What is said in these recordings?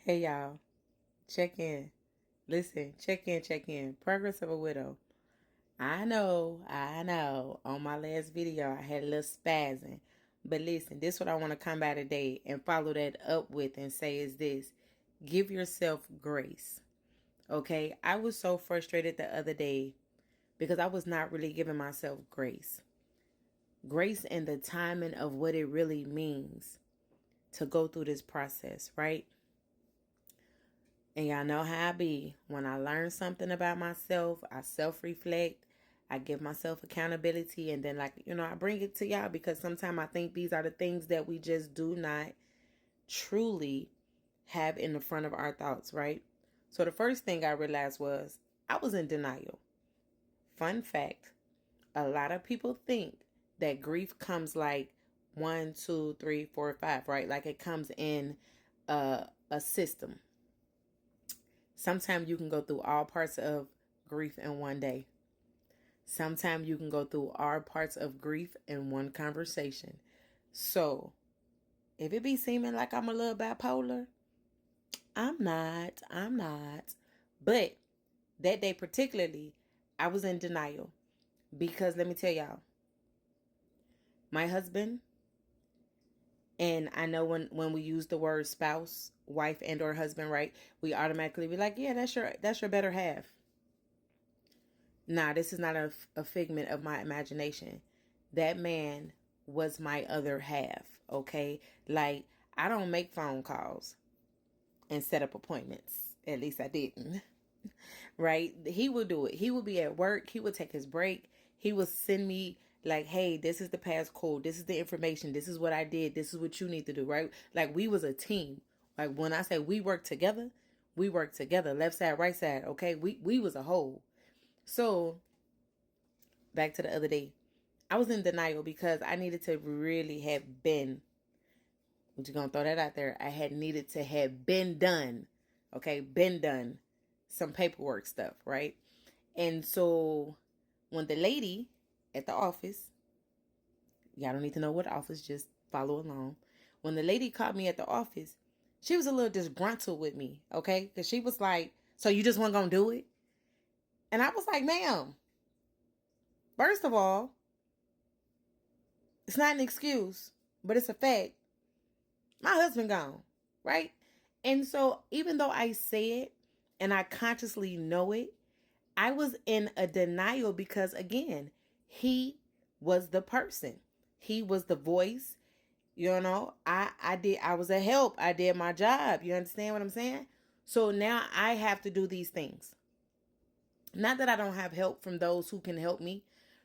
Hey y'all, check in. Listen, check in. Progress of a widow. I know. On my last video, I had a little spazzing. But listen, this is what I want to come by today and follow that up with and say is this. Give yourself grace. Okay? I was so frustrated the other day because I was not really giving myself grace. Grace and the timing of what it really means to go through this process, right? And y'all know how I be. When I learn something about myself, I self-reflect. I give myself accountability. And then, I bring it to y'all because sometimes I think these are the things that we just do not truly have in the front of our thoughts, right? So the first thing I realized was I was in denial. Fun fact, a lot of people think that grief comes like 1, 2, 3, 4, 5, right? Like it comes in a system. Sometimes you can go through all parts of grief in one day. Sometimes you can go through all parts of grief in one conversation. So, if it be seeming like I'm a little bipolar, I'm not. But that day particularly, I was in denial. Because let me tell y'all, my husband, and I know when we use the word spouse, wife and or husband, right? We automatically be like, yeah, that's your better half. Nah, this is not a figment of my imagination. That man was my other half, okay? Like, I don't make phone calls and set up appointments. At least I didn't, right? He would do it. He would be at work. He would take his break. He would send me like, hey, this is the passcode. This is the information. This is what I did. This is what you need to do, right? Like, we was a team. Like, when I say we work together, we work together. Left side, right side, okay? We was a whole. So, back to the other day. I was in denial because I needed to really have been, I'm just going to throw that out there. I had needed to have been done. Okay. Been done some paperwork stuff. Right. And so when the lady at the office, y'all don't need to know what office, just follow along. When the lady called me at the office, she was a little disgruntled with me. Okay. Cause she was like, so you just weren't going to do it? And I was like, ma'am, first of all, it's not an excuse, but it's a fact. My husband gone, right? And so even though I say it and I consciously know it, I was in a denial because again, he was the person. He was the voice. I was a help. I did my job. You understand what I'm saying? So now I have to do these things. Not that I don't have help from those who can help me,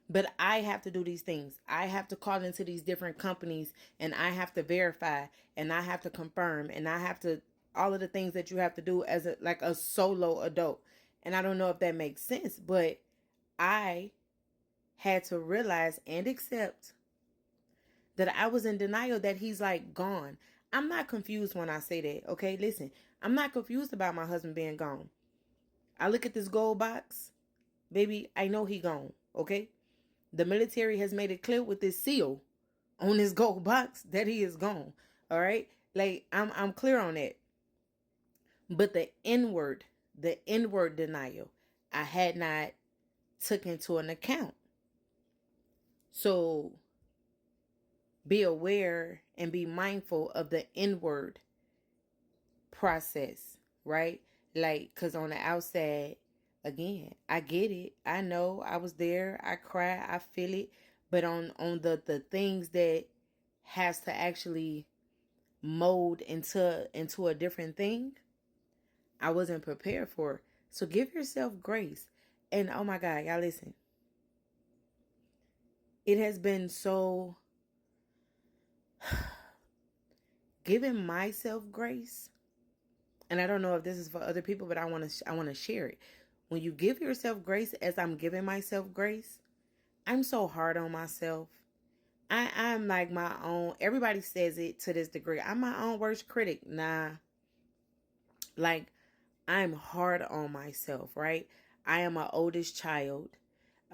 but I have to do these things. I have to call into these different companies and I have to verify and I have to confirm and I have to all of the things that you have to do as a solo adult. And I don't know if that makes sense, but I had to realize and accept that I was in denial that he's like gone. I'm not confused when I say that. Okay, listen, I'm not confused about my husband being gone. I look at this gold box. Baby, I know he gone, okay? The military has made it clear with this seal on this gold box that he is gone. All right? Like I'm clear on that. But the inward denial, I had not took into an account. So be aware and be mindful of the inward process, right? Like, cause on the outside, again, I get it. I know I was there. I cry. I feel it. But on the things that has to actually mold into a different thing, I wasn't prepared for. So give yourself grace. And oh my God, y'all listen. It has been so giving myself grace. And I don't know if this is for other people, but I want to share it. When you give yourself grace as I'm giving myself grace, I'm so hard on myself. I'm like my own, everybody says it to this degree. I'm my own worst critic. Nah, like I'm hard on myself, right? I am my oldest child.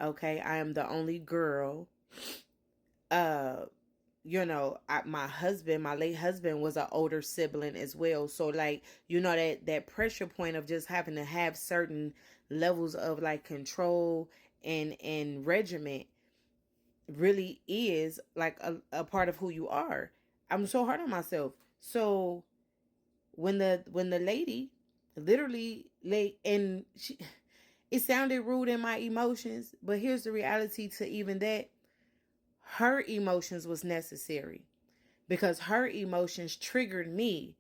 Okay. I am the only girl. Uh, my husband, my late husband, was an older sibling as well. So like, that pressure point of just having to have certain levels of like control and regiment really is like a part of who you are. I'm so hard on myself. So when the lady literally like, and she, it sounded rude in my emotions, but here's the reality to even that. Her emotions was necessary, because her emotions triggered me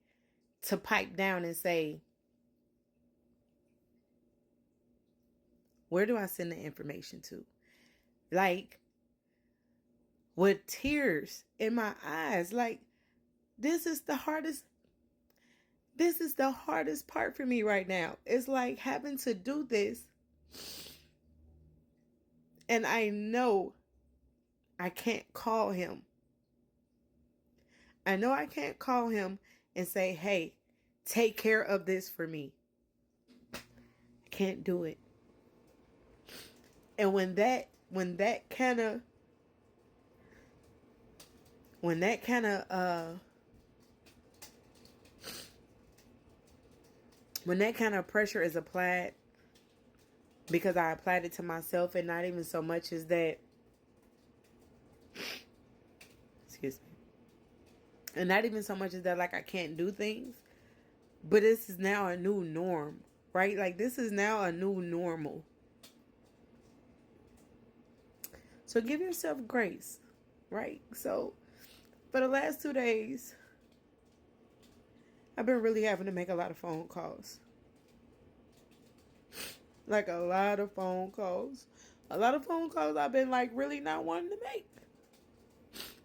to pipe down and say, where do I send the information to? Like, with tears in my eyes, like, this is the hardest part for me right now. It's like having to do this, and I know I can't call him. I know I can't call him and say, hey, take care of this for me. I can't do it. And when that kind of pressure is applied, because I applied it to myself, and not even so much as that, excuse me, and not even so much as that, like, I can't do things, but this is now a new norm, right? Like, this is now a new normal. So give yourself grace, right? So for the last 2 days, I've been really having to make a lot of phone calls. Like, a lot of phone calls. A lot of phone calls I've been like really not wanting to make.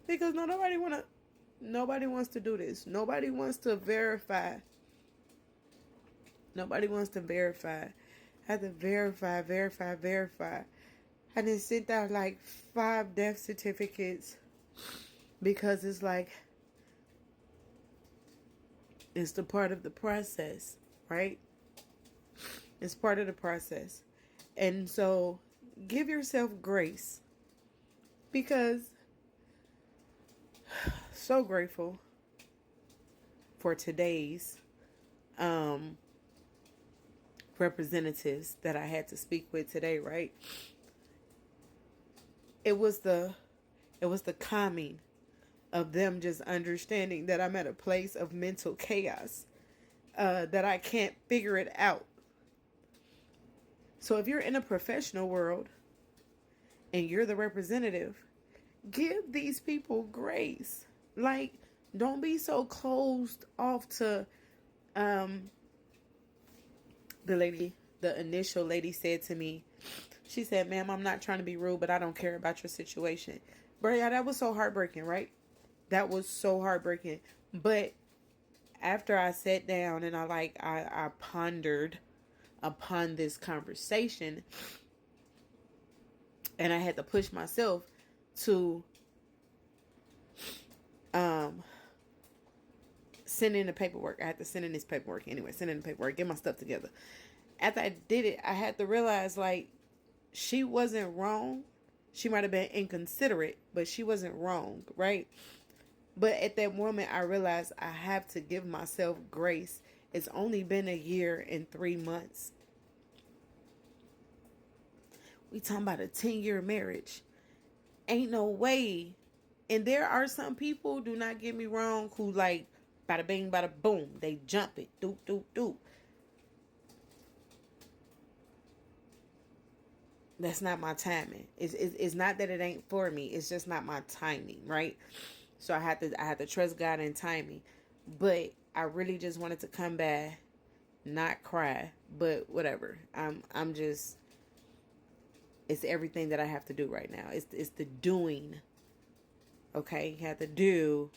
Because nobody wants to do this. Nobody wants to verify. Nobody wants to verify. I have to verify. I done sent out like 5 death certificates, because it's like, it's the part of the process, right? It's part of the process. And so give yourself grace, because so grateful for today's representatives that I had to speak with today, right? It was the calming of them just understanding that I'm at a place of mental chaos, that I can't figure it out. So if you're in a professional world and you're the representative, give these people grace. Like, don't be so closed off to, the initial lady said to me, she said, ma'am, I'm not trying to be rude, but I don't care about your situation. Bro, yeah, that was so heartbreaking, right? That was so heartbreaking. But after I sat down and I pondered upon this conversation, and I had to push myself to send in the paperwork. I had to send in this paperwork anyway. Send in the paperwork. Get my stuff together. After I did it, I had to realize, like, she wasn't wrong. She might have been inconsiderate, but she wasn't wrong, right? But at that moment, I realized I have to give myself grace. It's only been a year and 3 months. We talking about a 10-year marriage. Ain't no way. And there are some people, do not get me wrong, who like, bada bing, bada boom. They jump it. Doop, doop, doop. That's not my timing. It's not that it ain't for me. It's just not my timing, right? So I had to trust God and timing. But I really just wanted to come back, not cry, but whatever. I'm just, it's everything that I have to do right now. It's the doing. Okay, you have to do.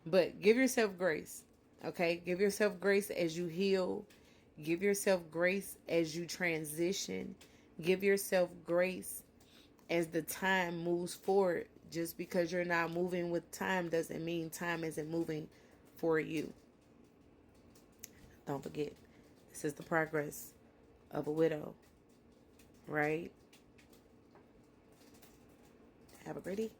But give yourself grace. Okay, give yourself grace as you heal. Give yourself grace as you transition. Give yourself grace as the time moves forward. Just because you're not moving with time doesn't mean time isn't moving for you. Don't forget, this is the progress of a widow, right? Have a great day.